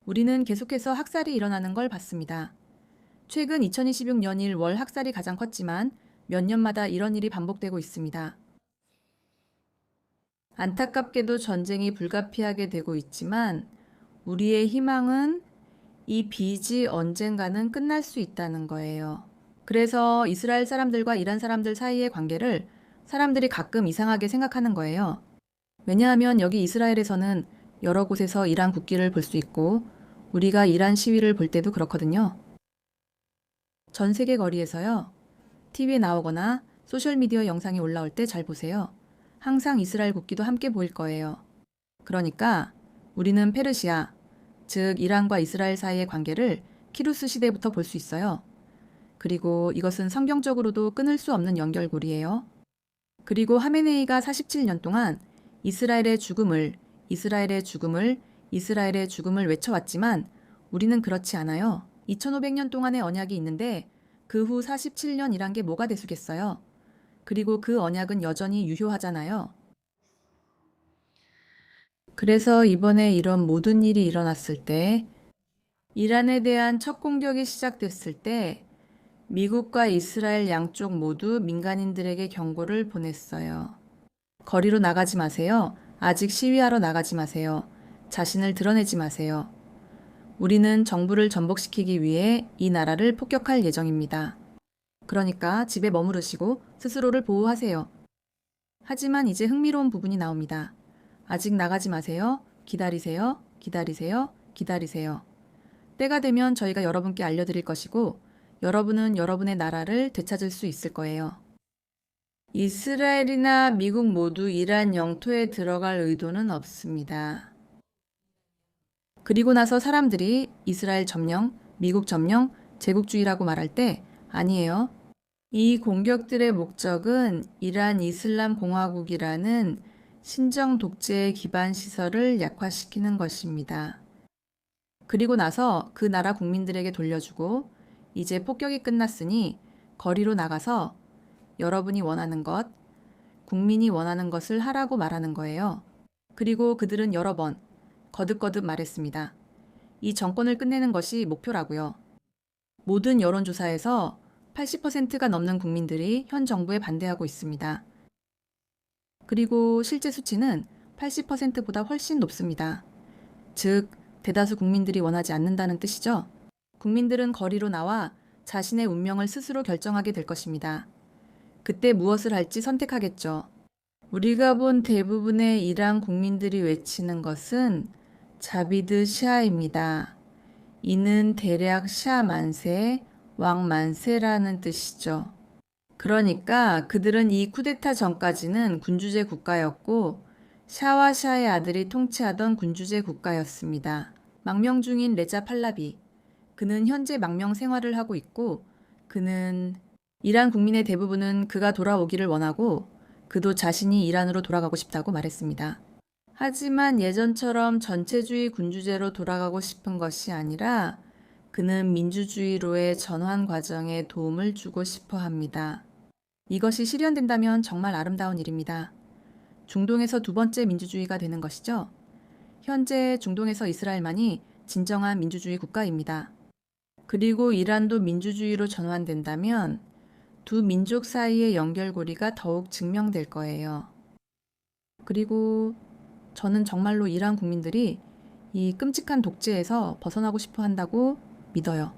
우리는 계속해서 학살이 일어나는 걸 봤습니다. 최근 2026년 1월 학살이 가장 컸지만 몇 년마다 이런 일이 반복되고 있습니다. 안타깝게도 전쟁이 불가피하게 되고 있지만 우리의 희망은 이 빚이 언젠가는 끝날 수 있다는 거예요. 그래서 이스라엘 사람들과 이란 사람들 사이의 관계를 사람들이 가끔 이상하게 생각하는 거예요. 왜냐하면 여기 이스라엘에서는 여러 곳에서 이란 국기를 볼 수 있고 우리가 이란 시위를 볼 때도 그렇거든요. 전 세계 거리에서요. TV에 나오거나 소셜미디어 영상이 올라올 때 잘 보세요. 항상 이스라엘 국기도 함께 보일 거예요. 그러니까 우리는 페르시아, 즉 이란과 이스라엘 사이의 관계를 키루스 시대부터 볼 수 있어요. 그리고 이것은 성경적으로도 끊을 수 없는 연결고리예요. 그리고 하메네이가 47년 동안 이스라엘의 죽음을 이스라엘의 죽음을 외쳐왔지만 우리는 그렇지 않아요. 2500년 동안의 언약이 있는데 그 후 47년이란 게 뭐가 되수겠어요? 그리고 그 언약은 여전히 유효하잖아요. 그래서 이번에 이런 모든 일이 일어났을 때, 이란에 대한 첫 공격이 시작됐을 때 미국과 이스라엘 양쪽 모두 민간인들에게 경고를 보냈어요. 거리로 나가지 마세요. 아직 시위하러 나가지 마세요. 자신을 드러내지 마세요. 우리는 정부를 전복시키기 위해 이 나라를 폭격할 예정입니다. 그러니까 집에 머무르시고 스스로를 보호하세요. 하지만 이제 흥미로운 부분이 나옵니다. 아직 나가지 마세요. 기다리세요. 기다리세요. 기다리세요. 때가 되면 저희가 여러분께 알려드릴 것이고 여러분은 여러분의 나라를 되찾을 수 있을 거예요. 이스라엘이나 미국 모두 이란 영토에 들어갈 의도는 없습니다. 그리고 나서 사람들이 이스라엘 점령, 미국 점령, 제국주의라고 말할 때 아니에요. 이 공격들의 목적은 이란 이슬람 공화국이라는 신정 독재 기반 시설을 약화시키는 것입니다. 그리고 나서 그 나라 국민들에게 돌려주고 이제 폭격이 끝났으니 거리로 나가서 여러분이 원하는 것, 국민이 원하는 것을 하라고 말하는 거예요. 그리고 그들은 여러 번 거듭거듭 말했습니다. 이 정권을 끝내는 것이 목표라고요. 모든 여론조사에서 80%가 넘는 국민들이 현 정부에 반대하고 있습니다. 그리고 실제 수치는 80%보다 훨씬 높습니다. 즉, 대다수 국민들이 원하지 않는다는 뜻이죠. 국민들은 거리로 나와 자신의 운명을 스스로 결정하게 될 것입니다. 그때 무엇을 할지 선택하겠죠. 우리가 본 대부분의 이란 국민들이 외치는 것은 자비드 샤입니다. 이는 대략 샤 만세, 왕 만세라는 뜻이죠. 그러니까 그들은 이 쿠데타 전까지는 군주제 국가였고 샤와 샤의 아들이 통치하던 군주제 국가였습니다. 망명 중인 레자 팔라비. 그는 현재 망명 생활을 하고 있고 그는 이란 국민의 대부분은 그가 돌아오기를 원하고 그도 자신이 이란으로 돌아가고 싶다고 말했습니다. 하지만 예전처럼 전체주의 군주제로 돌아가고 싶은 것이 아니라 그는 민주주의로의 전환 과정에 도움을 주고 싶어 합니다. 이것이 실현된다면 정말 아름다운 일입니다. 중동에서 두 번째 민주주의가 되는 것이죠. 현재 중동에서 이스라엘만이 진정한 민주주의 국가입니다. 그리고 이란도 민주주의로 전환된다면 두 민족 사이의 연결고리가 더욱 증명될 거예요. 그리고 저는 정말로 이란 국민들이 이 끔찍한 독재에서 벗어나고 싶어 한다고 믿어요.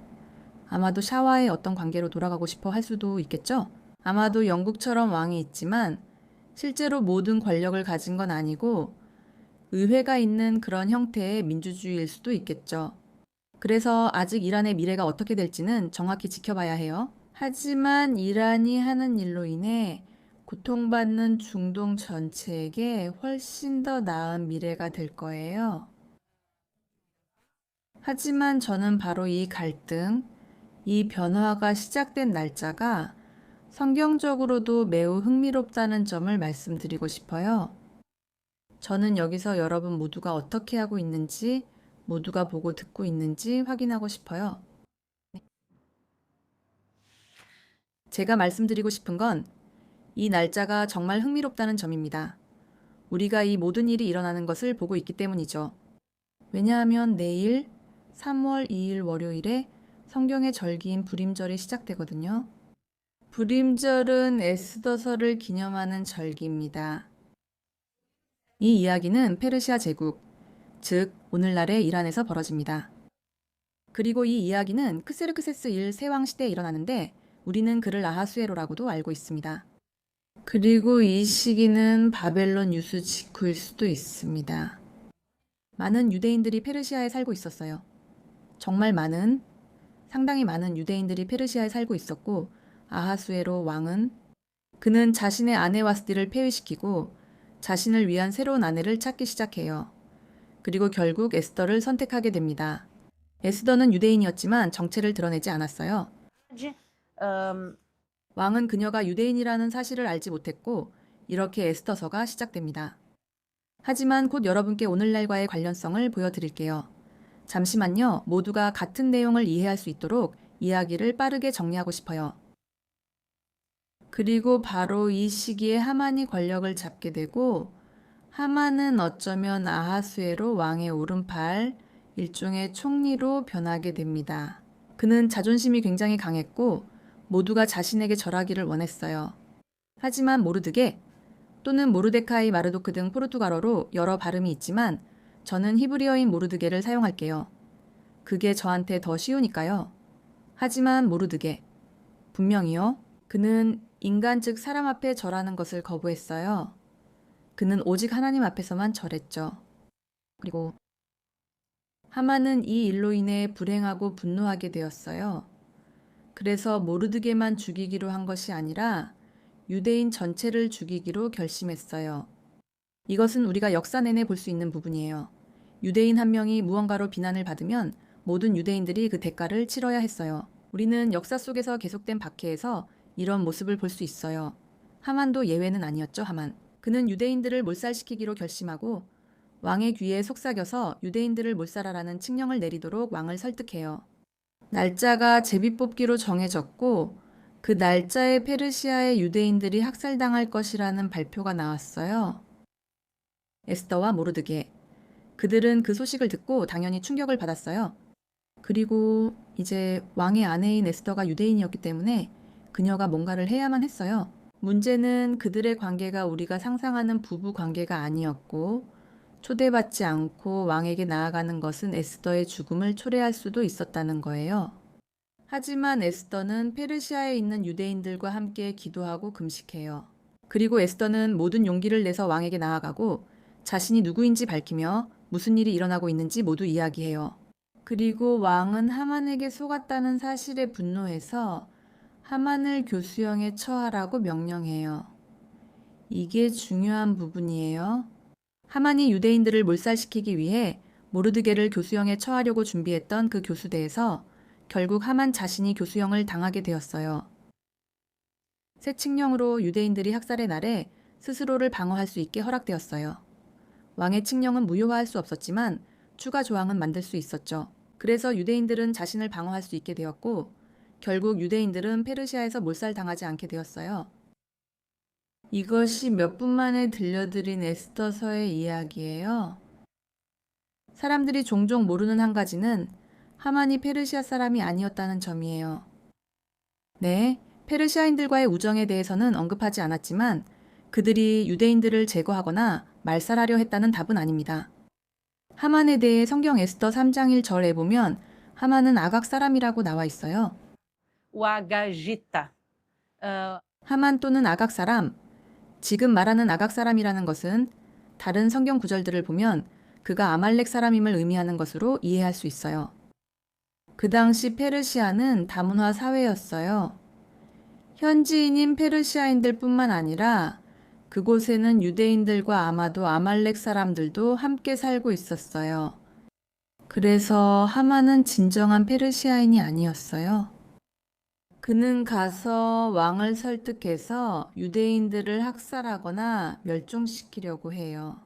아마도 샤와의 어떤 관계로 돌아가고 싶어 할 수도 있겠죠? 아마도 영국처럼 왕이 있지만 실제로 모든 권력을 가진 건 아니고 의회가 있는 그런 형태의 민주주의일 수도 있겠죠. 그래서 아직 이란의 미래가 어떻게 될지는 정확히 지켜봐야 해요. 하지만 이란이 하는 일로 인해 고통받는 중동 전체에게 훨씬 더 나은 미래가 될 거예요. 하지만 저는 바로 이 갈등, 이 변화가 시작된 날짜가 성경적으로도 매우 흥미롭다는 점을 말씀드리고 싶어요. 저는 여기서 여러분 모두가 어떻게 하고 있는지, 모두가 보고 듣고 있는지 확인하고 싶어요. 제가 말씀드리고 싶은 건 이 날짜가 정말 흥미롭다는 점입니다. 우리가 이 모든 일이 일어나는 것을 보고 있기 때문이죠. 왜냐하면 내일 3월 2일 월요일에 성경의 절기인 불임절이 시작되거든요. 불임절은 에스더서를 기념하는 절기입니다. 이 이야기는 페르시아 제국, 즉 오늘날의 이란에서 벌어집니다. 그리고 이 이야기는 크세르크세스 1 세왕 시대에 일어나는데 우리는 그를 아하수에로라고도 알고 있습니다. 그리고 이 시기는 바벨론 유수 직후일 수도 있습니다. 많은 유대인들이 페르시아에 살고 있었어요. 정말 상당히 많은 유대인들이 페르시아에 살고 있었고 아하수에로 왕은 그는 자신의 아내 와스디를 폐위시키고 자신을 위한 새로운 아내를 찾기 시작해요. 그리고 결국 에스더를 선택하게 됩니다. 에스더는 유대인이었지만 정체를 드러내지 않았어요. 왕은 그녀가 유대인이라는 사실을 알지 못했고 이렇게 에스더서가 시작됩니다. 하지만 곧 여러분께 오늘날과의 관련성을 보여드릴게요. 잠시만요. 모두가 같은 내용을 이해할 수 있도록 이야기를 빠르게 정리하고 싶어요. 그리고 바로 이 시기에 하만이 권력을 잡게 되고 하만은 어쩌면 아하수에로 왕의 오른팔, 일종의 총리로 변하게 됩니다. 그는 자존심이 굉장히 강했고 모두가 자신에게 절하기를 원했어요. 하지만 모르드게 또는 모르데카이 마르도크 등 포르투갈어로 여러 발음이 있지만 저는 히브리어인 모르드게를 사용할게요. 그게 저한테 더 쉬우니까요. 하지만 모르드게, 분명히요. 그는 인간 즉 사람 앞에 절하는 것을 거부했어요. 그는 오직 하나님 앞에서만 절했죠. 그리고 하만은 이 일로 인해 불행하고 분노하게 되었어요. 그래서 모르드게만 죽이기로 한 것이 아니라 유대인 전체를 죽이기로 결심했어요. 이것은 우리가 역사 내내 볼 수 있는 부분이에요. 유대인 한 명이 무언가로 비난을 받으면 모든 유대인들이 그 대가를 치러야 했어요. 우리는 역사 속에서 계속된 박해에서 이런 모습을 볼 수 있어요. 하만도 예외는 아니었죠, 하만. 그는 유대인들을 몰살시키기로 결심하고 왕의 귀에 속삭여서 유대인들을 몰살하라는 칙령을 내리도록 왕을 설득해요. 날짜가 제비뽑기로 정해졌고 그 날짜에 페르시아의 유대인들이 학살당할 것이라는 발표가 나왔어요. 에스더와 모르드게. 그들은 그 소식을 듣고 당연히 충격을 받았어요. 그리고 이제 왕의 아내인 에스더가 유대인이었기 때문에 그녀가 뭔가를 해야만 했어요. 문제는 그들의 관계가 우리가 상상하는 부부 관계가 아니었고 초대받지 않고 왕에게 나아가는 것은 에스더의 죽음을 초래할 수도 있었다는 거예요. 하지만 에스더는 페르시아에 있는 유대인들과 함께 기도하고 금식해요. 그리고 에스더는 모든 용기를 내서 왕에게 나아가고 자신이 누구인지 밝히며 무슨 일이 일어나고 있는지 모두 이야기해요. 그리고 왕은 하만에게 속았다는 사실에 분노해서 하만을 교수형에 처하라고 명령해요. 이게 중요한 부분이에요. 하만이 유대인들을 몰살시키기 위해 모르드게를 교수형에 처하려고 준비했던 그 교수대에서 결국 하만 자신이 교수형을 당하게 되었어요. 새 칙령으로 유대인들이 학살의 날에 스스로를 방어할 수 있게 허락되었어요. 왕의 칙령은 무효화할 수 없었지만 추가 조항은 만들 수 있었죠. 그래서 유대인들은 자신을 방어할 수 있게 되었고 결국 유대인들은 페르시아에서 몰살당하지 않게 되었어요. 이것이 몇 분 만에 들려드린 에스더서의 이야기예요. 사람들이 종종 모르는 한 가지는 하만이 페르시아 사람이 아니었다는 점이에요. 네, 페르시아인들과의 우정에 대해서는 언급하지 않았지만 그들이 유대인들을 제거하거나 말살하려 했다는 답은 아닙니다. 하만에 대해 성경 에스더 3장 1절에 보면 하만은 아각 사람이라고 나와 있어요. 하만 또는 아각 사람, 지금 말하는 아각 사람이라는 것은 다른 성경 구절들을 보면 그가 아말렉 사람임을 의미하는 것으로 이해할 수 있어요. 그 당시 페르시아는 다문화 사회였어요. 현지인인 페르시아인들 뿐만 아니라 그곳에는 유대인들과 아마도 아말렉 사람들도 함께 살고 있었어요. 그래서 하만은 진정한 페르시아인이 아니었어요. 그는 가서 왕을 설득해서 유대인들을 학살하거나 멸종시키려고 해요.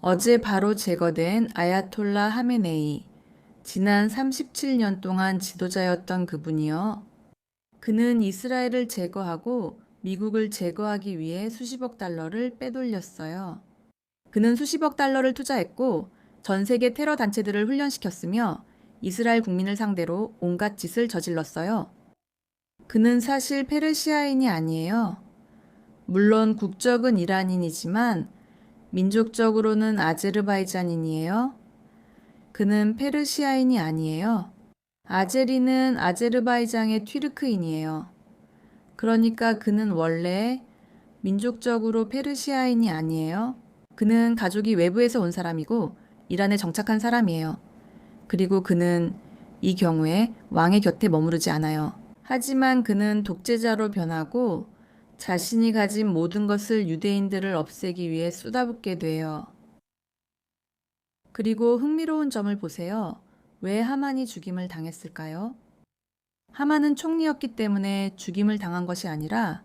어제 바로 제거된 아야톨라 하메네이, 지난 37년 동안 지도자였던 그분이요. 그는 이스라엘을 제거하고 미국을 제거하기 위해 수십억 달러를 빼돌렸어요. 그는 수십억 달러를 투자했고 전 세계 테러 단체들을 훈련시켰으며 이스라엘 국민을 상대로 온갖 짓을 저질렀어요. 그는 사실 페르시아인이 아니에요. 물론 국적은 이란인이지만 민족적으로는 아제르바이잔인이에요. 그는 페르시아인이 아니에요. 아제리는 아제르바이잔의 튀르크인이에요. 그러니까 그는 원래 민족적으로 페르시아인이 아니에요. 그는 가족이 외부에서 온 사람이고 이란에 정착한 사람이에요. 그리고 그는 이 경우에 왕의 곁에 머무르지 않아요. 하지만 그는 독재자로 변하고 자신이 가진 모든 것을 유대인들을 없애기 위해 쏟아붓게 돼요. 그리고 흥미로운 점을 보세요. 왜 하만이 죽임을 당했을까요? 하만은 총리였기 때문에 죽임을 당한 것이 아니라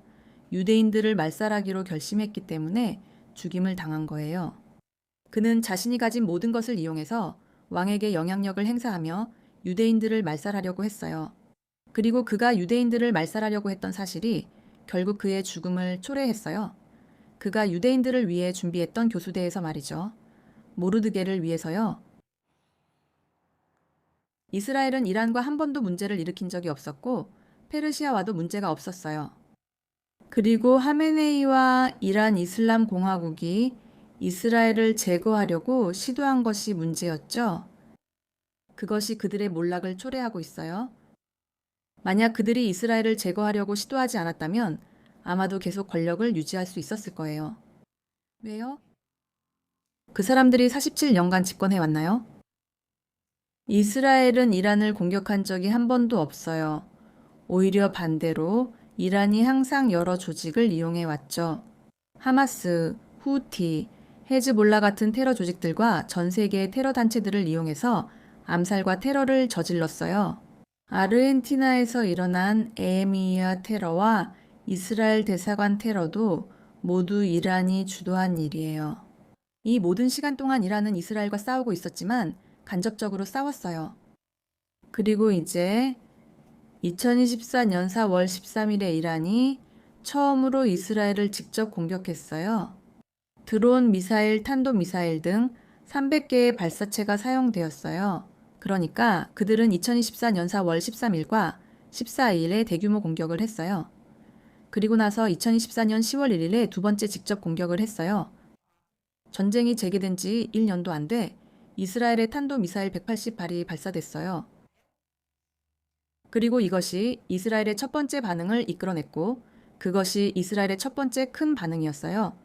유대인들을 말살하기로 결심했기 때문에 죽임을 당한 거예요. 그는 자신이 가진 모든 것을 이용해서 왕에게 영향력을 행사하며 유대인들을 말살하려고 했어요. 그리고 그가 유대인들을 말살하려고 했던 사실이 결국 그의 죽음을 초래했어요. 그가 유대인들을 위해 준비했던 교수대에서 말이죠. 모르드게를 위해서요. 이스라엘은 이란과 한 번도 문제를 일으킨 적이 없었고 페르시아와도 문제가 없었어요. 그리고 하메네이와 이란 이슬람 공화국이 이스라엘을 제거하려고 시도한 것이 문제였죠. 그것이 그들의 몰락을 초래하고 있어요. 만약 그들이 이스라엘을 제거하려고 시도하지 않았다면 아마도 계속 권력을 유지할 수 있었을 거예요. 왜요? 그 사람들이 47년간 집권해 왔나요? 이스라엘은 이란을 공격한 적이 한 번도 없어요. 오히려 반대로 이란이 항상 여러 조직을 이용해 왔죠. 하마스, 후티, 헤즈볼라 같은 테러 조직들과 전 세계의 테러 단체들을 이용해서 암살과 테러를 저질렀어요. 아르헨티나에서 일어난 에헤미야 테러와 이스라엘 대사관 테러도 모두 이란이 주도한 일이에요. 이 모든 시간 동안 이란은 이스라엘과 싸우고 있었지만 간접적으로 싸웠어요. 그리고 이제 2024년 4월 13일에 이란이 처음으로 이스라엘을 직접 공격했어요. 드론, 미사일, 탄도미사일 등 300개의 발사체가 사용되었어요. 그러니까 그들은 2024년 4월 13일과 14일에 대규모 공격을 했어요. 그리고 나서 2024년 10월 1일에 두 번째 직접 공격을 했어요. 전쟁이 재개된 지 1년도 안 돼 이스라엘의 탄도미사일 180발이 발사됐어요. 그리고 이것이 이스라엘의 첫 번째 반응을 이끌어냈고 그것이 이스라엘의 첫 번째 큰 반응이었어요.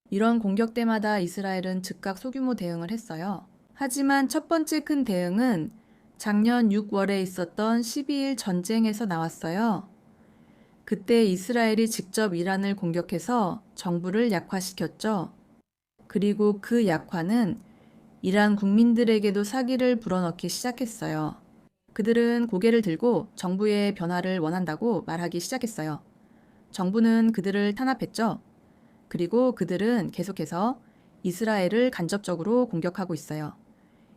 이런 공격 때마다 이스라엘은 즉각 소규모 대응을 했어요. 하지만 첫 번째 큰 대응은 작년 6월에 있었던 12일 전쟁에서 나왔어요. 그때 이스라엘이 직접 이란을 공격해서 정부를 약화시켰죠. 그리고 그 약화는 이란 국민들에게도 사기를 불어넣기 시작했어요. 그들은 고개를 들고 정부의 변화를 원한다고 말하기 시작했어요. 정부는 그들을 탄압했죠. 그리고 그들은 계속해서 이스라엘을 간접적으로 공격하고 있어요.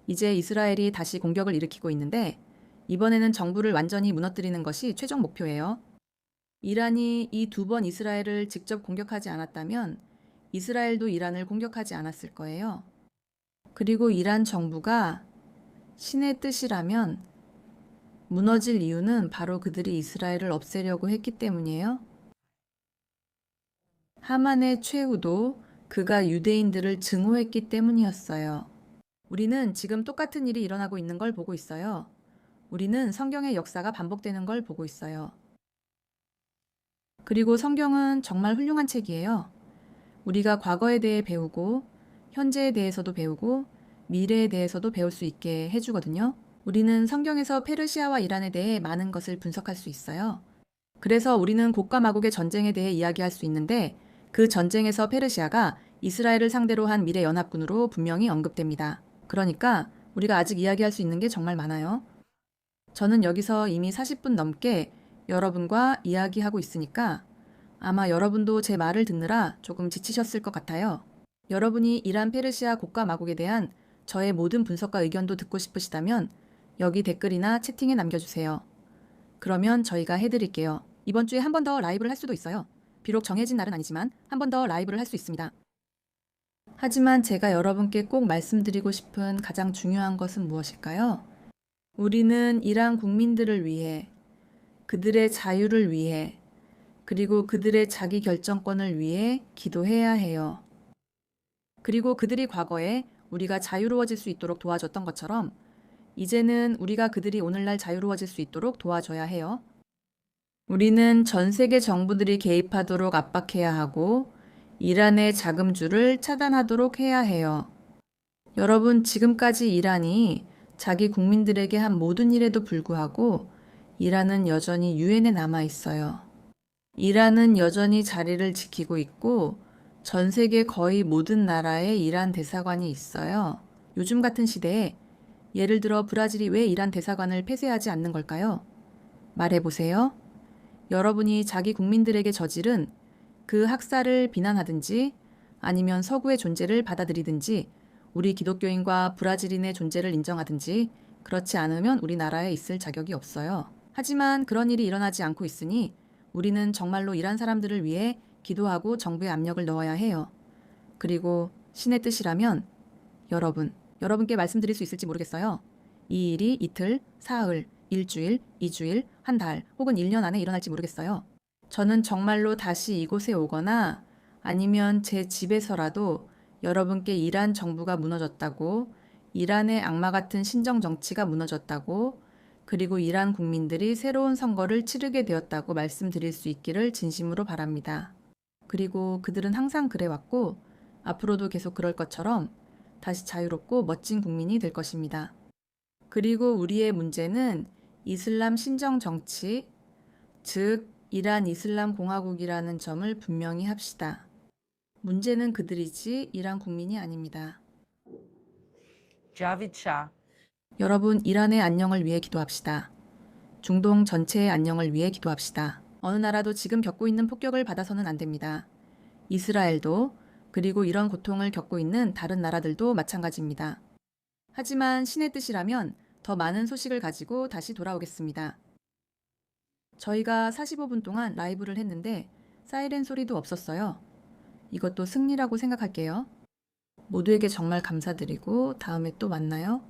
이제 이스라엘이 다시 공격을 일으키고 있는데 이번에는 정부를 완전히 무너뜨리는 것이 최종 목표예요. 이란이 이 두 번 이스라엘을 직접 공격하지 않았다면 이스라엘도 이란을 공격하지 않았을 거예요. 그리고 이란 정부가 신의 뜻이라면 무너질 이유는 바로 그들이 이스라엘을 없애려고 했기 때문이에요. 하만의 최후도 그가 유대인들을 증오했기 때문이었어요. 우리는 지금 똑같은 일이 일어나고 있는 걸 보고 있어요. 우리는 성경의 역사가 반복되는 걸 보고 있어요. 그리고 성경은 정말 훌륭한 책이에요. 우리가 과거에 대해 배우고 현재에 대해서도 배우고 미래에 대해서도 배울 수 있게 해주거든요. 우리는 성경에서 페르시아와 이란에 대해 많은 것을 분석할 수 있어요. 그래서 우리는 곡과 마곡의 전쟁에 대해 이야기할 수 있는데 그 전쟁에서 페르시아가 이스라엘을 상대로 한 미래 연합군으로 분명히 언급됩니다. 그러니까 우리가 아직 이야기할 수 있는 게 정말 많아요. 저는 여기서 이미 40분 넘게 여러분과 이야기하고 있으니까 아마 여러분도 제 말을 듣느라 조금 지치셨을 것 같아요. 여러분이 이란 페르시아 곡과 마곡에 대한 저의 모든 분석과 의견도 듣고 싶으시다면 여기 댓글이나 채팅에 남겨주세요. 그러면 저희가 해드릴게요. 이번 주에 한 번 더 라이브를 할 수도 있어요. 비록 정해진 날은 아니지만 한 번 더 라이브를 할 수 있습니다. 하지만 제가 여러분께 꼭 말씀드리고 싶은 가장 중요한 것은 무엇일까요? 우리는 이란 국민들을 위해, 그들의 자유를 위해, 그리고 그들의 자기 결정권을 위해 기도해야 해요. 그리고 그들이 과거에 우리가 자유로워질 수 있도록 도와줬던 것처럼 이제는 우리가 그들이 오늘날 자유로워질 수 있도록 도와줘야 해요. 우리는 전 세계 정부들이 개입하도록 압박해야 하고 이란의 자금줄을 차단하도록 해야 해요. 여러분, 지금까지 이란이 자기 국민들에게 한 모든 일에도 불구하고 이란은 여전히 유엔에 남아 있어요. 이란은 여전히 자리를 지키고 있고 전 세계 거의 모든 나라에 이란 대사관이 있어요. 요즘 같은 시대에 예를 들어 브라질이 왜 이란 대사관을 폐쇄하지 않는 걸까요? 말해보세요. 여러분이 자기 국민들에게 저지른 그 학살을 비난하든지 아니면 서구의 존재를 받아들이든지 우리 기독교인과 브라질인의 존재를 인정하든지 그렇지 않으면 우리나라에 있을 자격이 없어요. 하지만 그런 일이 일어나지 않고 있으니 우리는 정말로 이란 사람들을 위해 기도하고 정부에 압력을 넣어야 해요. 그리고 신의 뜻이라면 여러분께 말씀드릴 수 있을지 모르겠어요. 이 일이 이틀, 사흘, 일주일, 이주일, 한 달 혹은 1년 안에 일어날지 모르겠어요. 저는 정말로 다시 이곳에 오거나 아니면 제 집에서라도 여러분께 이란 정부가 무너졌다고, 이란의 악마 같은 신정 정치가 무너졌다고, 그리고 이란 국민들이 새로운 선거를 치르게 되었다고 말씀드릴 수 있기를 진심으로 바랍니다. 그리고 그들은 항상 그래왔고 앞으로도 계속 그럴 것처럼 다시 자유롭고 멋진 국민이 될 것입니다. 그리고 우리의 문제는 이슬람 신정 정치, 즉 이란 이슬람 공화국이라는 점을 분명히 합시다. 문제는 그들이지 이란 국민이 아닙니다. Javid Shah. 여러분, 이란의 안녕을 위해 기도합시다. 중동 전체의 안녕을 위해 기도합시다. 어느 나라도 지금 겪고 있는 폭격을 받아서는 안 됩니다. 이스라엘도, 그리고 이런 고통을 겪고 있는 다른 나라들도 마찬가지입니다. 하지만 신의 뜻이라면 더 많은 소식을 가지고 다시 돌아오겠습니다. 저희가 45분 동안 라이브를 했는데 사이렌 소리도 없었어요. 이것도 승리라고 생각할게요. 모두에게 정말 감사드리고 다음에 또 만나요.